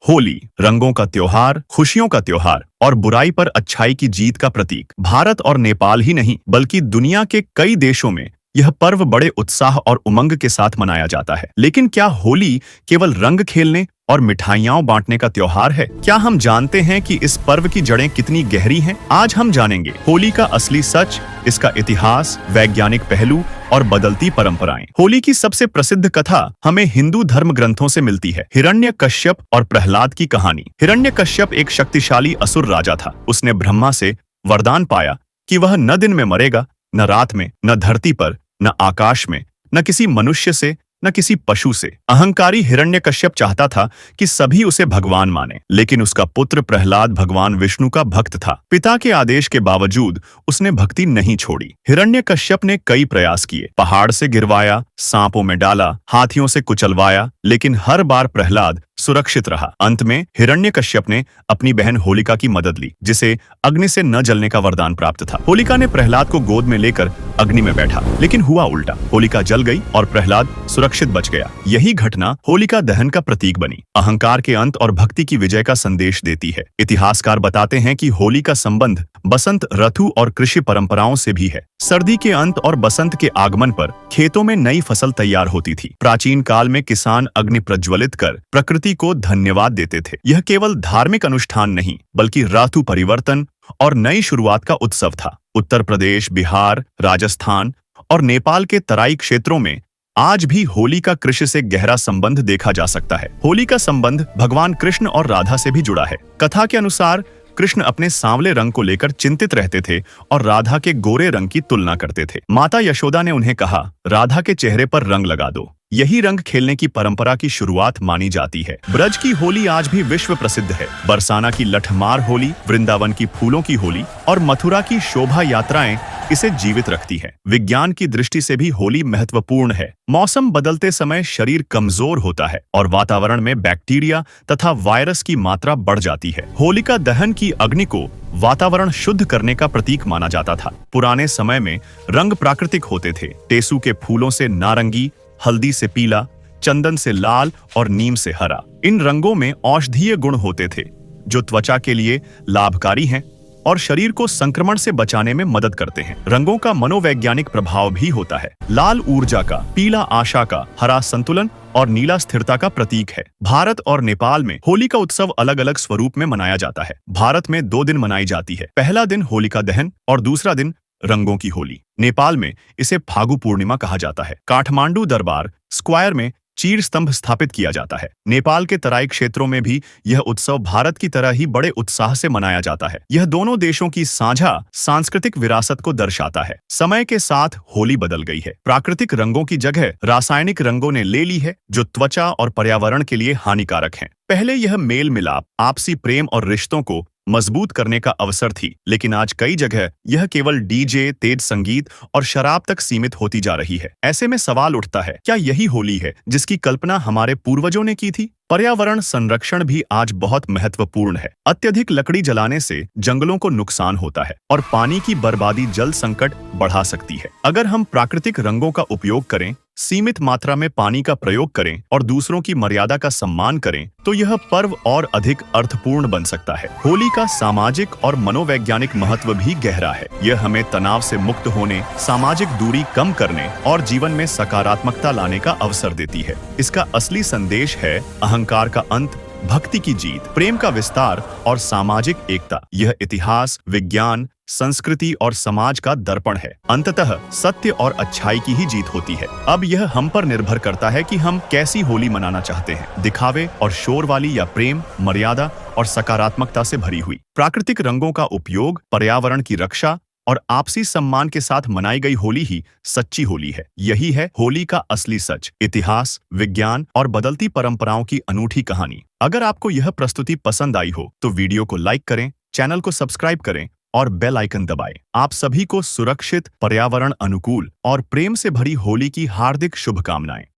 होली रंगों का त्योहार, खुशियों का त्योहार और बुराई पर अच्छाई की जीत का प्रतीक। भारत और नेपाल ही नहीं बल्कि दुनिया के कई देशों में यह पर्व बड़े उत्साह और उमंग के साथ मनाया जाता है। लेकिन क्या होली केवल रंग खेलने और मिठाइयां बांटने का त्योहार है? क्या हम जानते हैं कि इस पर्व की जड़ें कितनी गहरी हैं? आज हम जानेंगे होली का असली सच, इसका इतिहास, वैज्ञानिक पहलू और बदलती परंपराएं। होली की सबसे प्रसिद्ध कथा हमें हिंदू धर्म ग्रंथों से मिलती है। हिरण्यकश्यप और प्रहलाद की कहानी। हिरण्यकश्यप एक शक्तिशाली असुर राजा था। उसने ब्रह्मा से वरदान पाया कि वह न दिन में मरेगा, न रात में, न धरती पर, न आकाश में, न किसी मनुष्य से, न किसी पशु से। अहंकारी हिरण्यकश्यप चाहता था कि सभी उसे भगवान माने, लेकिन उसका पुत्र प्रहलाद भगवान विष्णु का भक्त था। पिता के आदेश के बावजूद उसने भक्ति नहीं छोड़ी। हिरण्यकश्यप ने कई प्रयास किए, पहाड़ से गिरवाया, सांपों में डाला, हाथियों से कुचलवाया, लेकिन हर बार प्रहलाद सुरक्षित रहा। अंत में हिरण्यकश्यप ने अपनी बहन होलिका की मदद ली, जिसे अग्नि से न जलने का वरदान प्राप्त था। होलिका ने प्रहलाद को गोद में लेकर अग्नि में बैठा, लेकिन हुआ उल्टा। होलिका जल गई और प्रहलाद सुरक्षित बच गया। यही घटना होलिका दहन का प्रतीक बनी। अहंकार के अंत और भक्ति की विजय का संदेश देती है। इतिहासकार बताते हैं कि होली का संबंध बसंत ऋतु और कृषि परंपराओं से भी है। सर्दी के अंत और बसंत के आगमन पर खेतों में नई फसल तैयार होती थी। प्राचीन काल में किसान अग्नि प्रज्वलित कर प्रकृति को धन्यवाद देते थे। यह केवल धार्मिक अनुष्ठान नहीं बल्कि ऋतु परिवर्तन और नई शुरुआत का उत्सव था। उत्तर प्रदेश, बिहार, राजस्थान और नेपाल के तराई क्षेत्रों में आज भी होली का कृषि से गहरा संबंध देखा जा सकता है। होली का संबंध भगवान कृष्ण और राधा से भी जुड़ा है। कथा के अनुसार कृष्ण अपने सांवले रंग को लेकर चिंतित रहते थे और राधा के गोरे रंग की तुलना करते थे। माता यशोदा ने उन्हें कहा, राधा के चेहरे पर रंग लगा दो। यही रंग खेलने की परंपरा की शुरुआत मानी जाती है। ब्रज की होली आज भी विश्व प्रसिद्ध है। बरसाना की लठमार होली, वृंदावन की फूलों की होली और मथुरा की शोभा यात्राएं इसे जीवित रखती है। विज्ञान की दृष्टि से भी होली महत्वपूर्ण है। मौसम बदलते समय शरीर कमजोर होता है और वातावरण में बैक्टीरिया तथा वायरस की मात्रा बढ़ जाती है। होलिका दहन की अग्नि को वातावरण शुद्ध करने का प्रतीक माना जाता था। पुराने समय में रंग प्राकृतिक होते थे। टेसू के फूलों से नारंगी, हल्दी से पीला, चंदन से लाल और नीम से हरा। इन रंगों में औषधीय गुण होते थे जो त्वचा के लिए लाभकारी हैं और शरीर को संक्रमण से बचाने में मदद करते हैं। रंगों का मनोवैज्ञानिक प्रभाव भी होता है। लाल ऊर्जा का, पीला आशा का, हरा संतुलन और नीला स्थिरता का प्रतीक है। भारत और नेपाल में होली का उत्सव अलग अलग स्वरूप में मनाया जाता है। भारत में 2 दिन मनाई जाती है। पहला दिन होलिका दहन और दूसरा दिन रंगों की होली। नेपाल में इसे फागु पूर्णिमा कहा जाता है। काठमांडू दरबार स्क्वायर में चीर स्तंभ स्थापित किया जाता है। नेपाल के तराई क्षेत्रों में भी यह उत्सव भारत की तरह ही बड़े उत्साह से मनाया जाता है। यह दोनों देशों की साझा सांस्कृतिक विरासत को दर्शाता है। समय के साथ होली बदल गई है। प्राकृतिक रंगों की जगह रासायनिक रंगों ने ले ली है, जो त्वचा और पर्यावरण के लिए हानिकारक हैं। पहले यह मेल मिलाप, आपसी प्रेम और रिश्तों को मजबूत करने का अवसर थी, लेकिन आज कई जगह यह केवल डीजे, तेज संगीत और शराब तक सीमित होती जा रही है। ऐसे में सवाल उठता है, क्या यही होली है जिसकी कल्पना हमारे पूर्वजों ने की थी? पर्यावरण संरक्षण भी आज बहुत महत्वपूर्ण है। अत्यधिक लकड़ी जलाने से जंगलों को नुकसान होता है और पानी की बर्बादी जल संकट बढ़ा सकती है। अगर हम प्राकृतिक रंगों का उपयोग करें, सीमित मात्रा में पानी का प्रयोग करें और दूसरों की मर्यादा का सम्मान करें, तो यह पर्व और अधिक अर्थपूर्ण बन सकता है। होली का सामाजिक और मनोवैज्ञानिक महत्व भी गहरा है। यह हमें तनाव से मुक्त होने, सामाजिक दूरी कम करने और जीवन में सकारात्मकता लाने का अवसर देती है। इसका असली संदेश है अहंकार का अंत, भक्ति की जीत, प्रेम का विस्तार और सामाजिक एकता। यह इतिहास, विज्ञान, संस्कृति और समाज का दर्पण है। अंततः सत्य और अच्छाई की ही जीत होती है। अब यह हम पर निर्भर करता है कि हम कैसी होली मनाना चाहते हैं, दिखावे और शोर वाली या प्रेम, मर्यादा और सकारात्मकता से भरी हुई। प्राकृतिक रंगों का उपयोग, पर्यावरण की रक्षा और आपसी सम्मान के साथ मनाई गई होली ही सच्ची होली है। यही है होली का असली सच, इतिहास, विज्ञान और बदलती परंपराओं की अनूठी कहानी। अगर आपको यह प्रस्तुति पसंद आई हो तो वीडियो को लाइक करें, चैनल को सब्सक्राइब करें और बेल आइकन दबाएं। आप सभी को सुरक्षित, पर्यावरण अनुकूल और प्रेम से भरी होली की हार्दिक शुभकामनाएं।